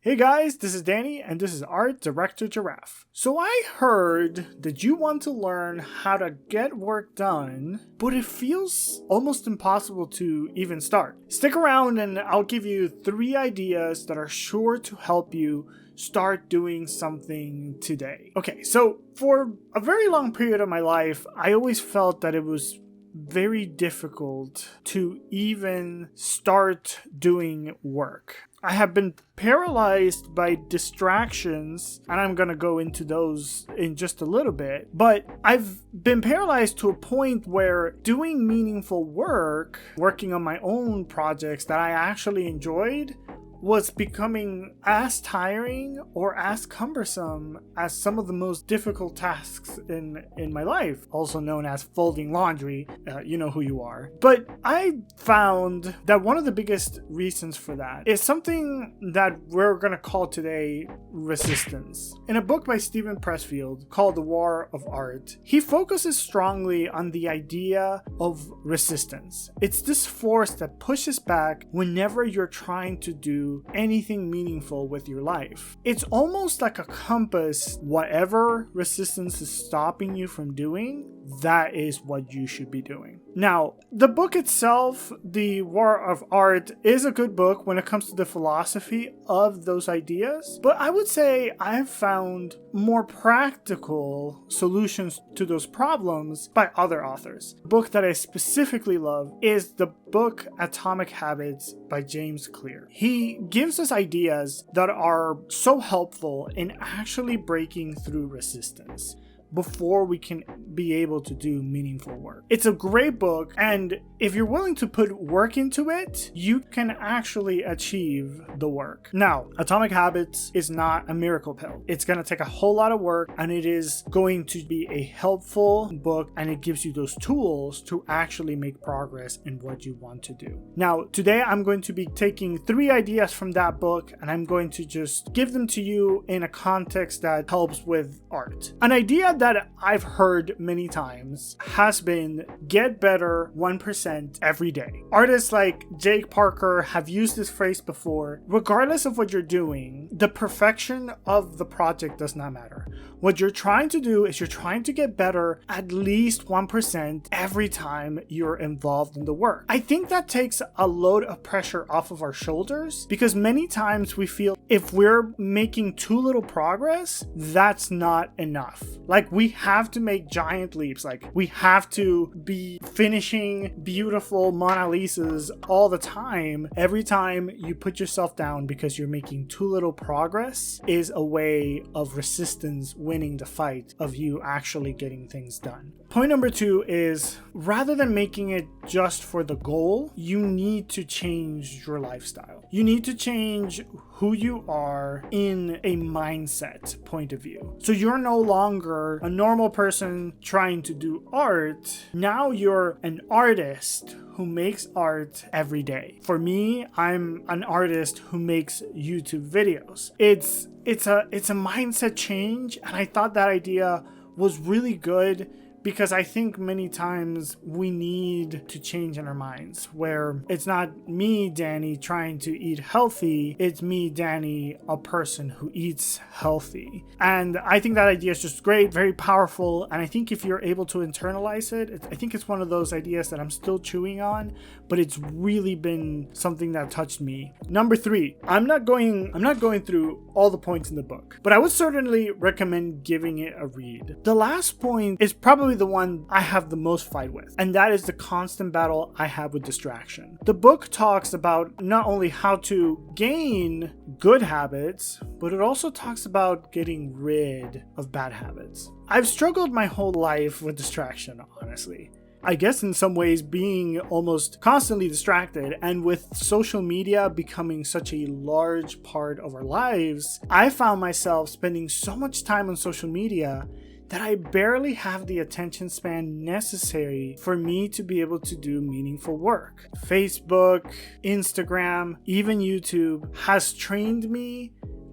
Hey guys, this is Danny and this is Art Director Giraffe. So I heard that you want to learn how to get work done, but it feels almost impossible to even start. Stick around and I'll give you 3 ideas that are sure to help you start doing something today. Okay, so for a very long period of my life, I always felt that it was very difficult to even start doing work. I have been paralyzed by distractions, and I'm gonna go into those in just a little bit, but I've been paralyzed to a point where doing meaningful work, working on my own projects that I actually enjoyed, was becoming as tiring or as cumbersome as some of the most difficult tasks in my life, also known as folding laundry. You know who you are. But I found that one of the biggest reasons for that is something that we're going to call today resistance. In a book by Steven Pressfield called The War of Art, he focuses strongly on the idea of resistance. It's this force that pushes back whenever you're trying to do anything meaningful with your life. It's almost like a compass. Whatever resistance is stopping you from doing, that is what you should be doing. Now, the book itself, The War of Art, is a good book when it comes to the philosophy of those ideas, but I would say I've found more practical solutions to those problems by other authors. The book that I specifically love is the book Atomic Habits by James Clear. He gives us ideas that are so helpful in actually breaking through resistance before we can be able to do meaningful work. It's a great book, and if you're willing to put work into it, you can actually achieve the work. Now, Atomic Habits is not a miracle pill. It's going to take a whole lot of work, and it is going to be a helpful book, and it gives you those tools to actually make progress in what you want to do. Now, today I'm going to be taking 3 ideas from that book, and I'm going to just give them to you in a context that helps with art. An idea that I've heard many times has been get better 1% every day. Artists like Jake Parker have used this phrase before. Regardless of what you're doing, the perfection of the project does not matter. What you're trying to do is you're trying to get better at least 1% every time you're involved in the work. I think that takes a load of pressure off of our shoulders, because many times we feel if we're making too little progress, that's not enough. Like, we have to make giant leaps. Like, we have to be finishing beautiful Mona Lisas all the time. Every time you put yourself down because you're making too little progress is a way of resistance winning the fight of you actually getting things done. Point number 2 is, rather than making it just for the goal, you need to change your lifestyle. You need to change who you are in a mindset point of view. So you're no longer a normal person trying to do art. Now you're an artist who makes art every day. For me, I'm an artist who makes YouTube videos. It's a mindset change, and I thought that idea was really good, because I think many times we need to change in our minds, where it's not me, Danny, trying to eat healthy. It's me, Danny, a person who eats healthy. And I think that idea is just great, very powerful. And I think if you're able to internalize it, I think it's one of those ideas that I'm still chewing on, but it's really been something that touched me. Number 3, I'm not going through all the points in the book, but I would certainly recommend giving it a read. The last point is probably the one I have the most fight with, and that is the constant battle I have with distraction. The book talks about not only how to gain good habits, but it also talks about getting rid of bad habits. I've struggled my whole life with distraction, honestly. I guess in some ways being almost constantly distracted, and with social media becoming such a large part of our lives, I found myself spending so much time on social media that I barely have the attention span necessary for me to be able to do meaningful work. Facebook, Instagram, even YouTube has trained me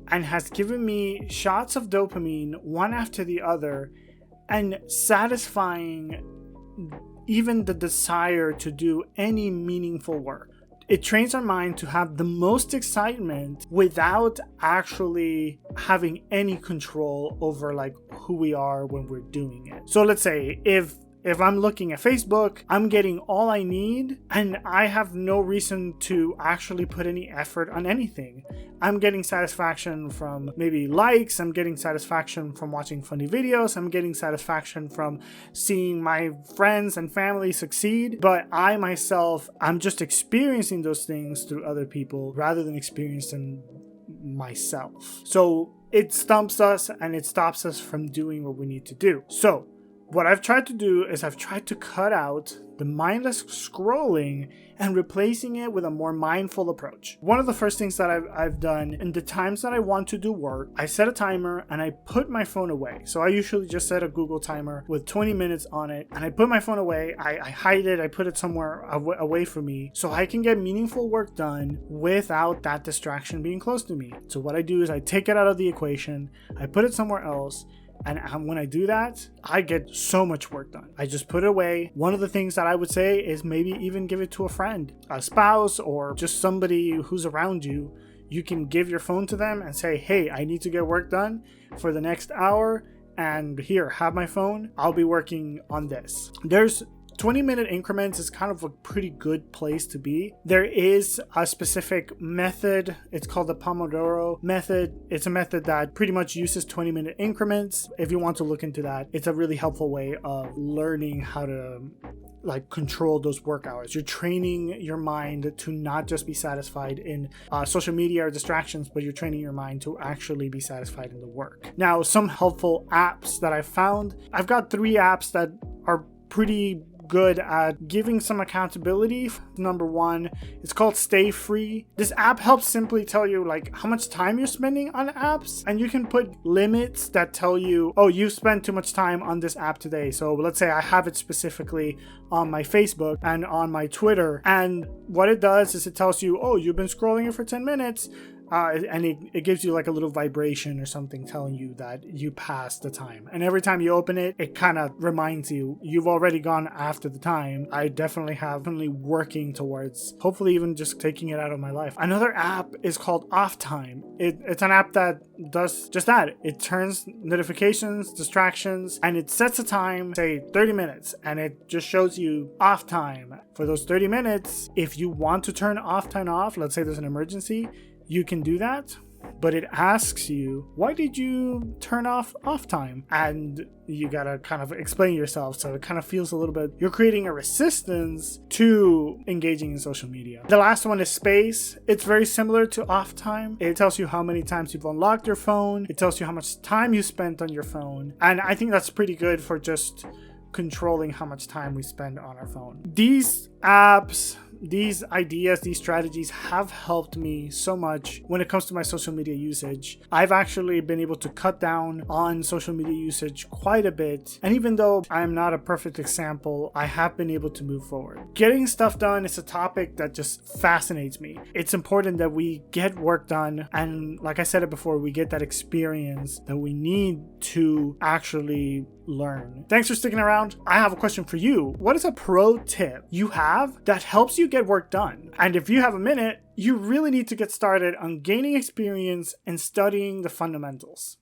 and has given me shots of dopamine one after the other, and satisfying even the desire to do any meaningful work. it trains our mind to have the most excitement without actually having any control over like who we are when we're doing it. So let's say if I'm looking at Facebook, I'm getting all I need and I have no reason to actually put any effort on anything. I'm getting satisfaction from maybe likes, I'm getting satisfaction from watching funny videos, I'm getting satisfaction from seeing my friends and family succeed, but I myself, I'm just experiencing those things through other people rather than experiencing myself. So it stumps us and it stops us from doing what we need to do. So what I've tried to do is I've tried to cut out the mindless scrolling and replacing it with a more mindful approach. One of the first things that I've done in the times that I want to do work, I set a timer and I put my phone away. So I usually just set a Google timer with 20 minutes on it and I put my phone away, I hide it, I put it somewhere away from me so I can get meaningful work done without that distraction being close to me. So what I do is I take it out of the equation, I put it somewhere else. And when I do that, I get so much work done. I just put it away. One of the things that I would say is maybe even give it to a friend, a spouse, or just somebody who's around you. You can give your phone to them and say, hey, I need to get work done for the next hour. And here, have my phone. I'll be working on this. There's 20-minute increments is kind of a pretty good place to be. There is a specific method. It's called the Pomodoro method. It's a method that pretty much uses 20-minute increments. If you want to look into that, it's a really helpful way of learning how to like control those work hours. You're training your mind to not just be satisfied in social media or distractions, but you're training your mind to actually be satisfied in the work. Now, some helpful apps that I've found. I've got 3 apps that are pretty good at giving some accountability. Number 1, it's called Stay Free. This app helps simply tell you like how much time you're spending on apps, and you can put limits that tell you, oh, you spent too much time on this app today. So let's say I have it specifically on my Facebook and on my Twitter, and what it does is it tells you, oh, you've been scrolling it for 10 minutes. And it gives you like a little vibration or something telling you that you passed the time. And every time you open it, it kind of reminds you, you've already gone after the time. I definitely working towards hopefully even just taking it out of my life. Another app is called Off Time. It's an app that does just that. It turns notifications, distractions, and it sets a time, say 30 minutes, and it just shows you off time. For those 30 minutes, if you want to turn off time off, let's say there's an emergency, you can do that, but it asks you, why did you turn off time? And you gotta kind of explain yourself. So it kind of feels a little bit, you're creating a resistance to engaging in social media. The last one is Space. It's very similar to Off Time. It tells you how many times you've unlocked your phone. It tells you how much time you spent on your phone. And I think that's pretty good for just controlling how much time we spend on our phone. These apps, these ideas, these strategies have helped me so much when it comes to my social media usage. I've actually been able to cut down on social media usage quite a bit. And even though I'm not a perfect example, I have been able to move forward. Getting stuff done is a topic that just fascinates me. It's important that we get work done. And like I said it before, we get that experience that we need to actually learn. Thanks for sticking around. I have a question for you. What is a pro tip you have that helps you get work done? And if you have a minute, you really need to get started on gaining experience and studying the fundamentals.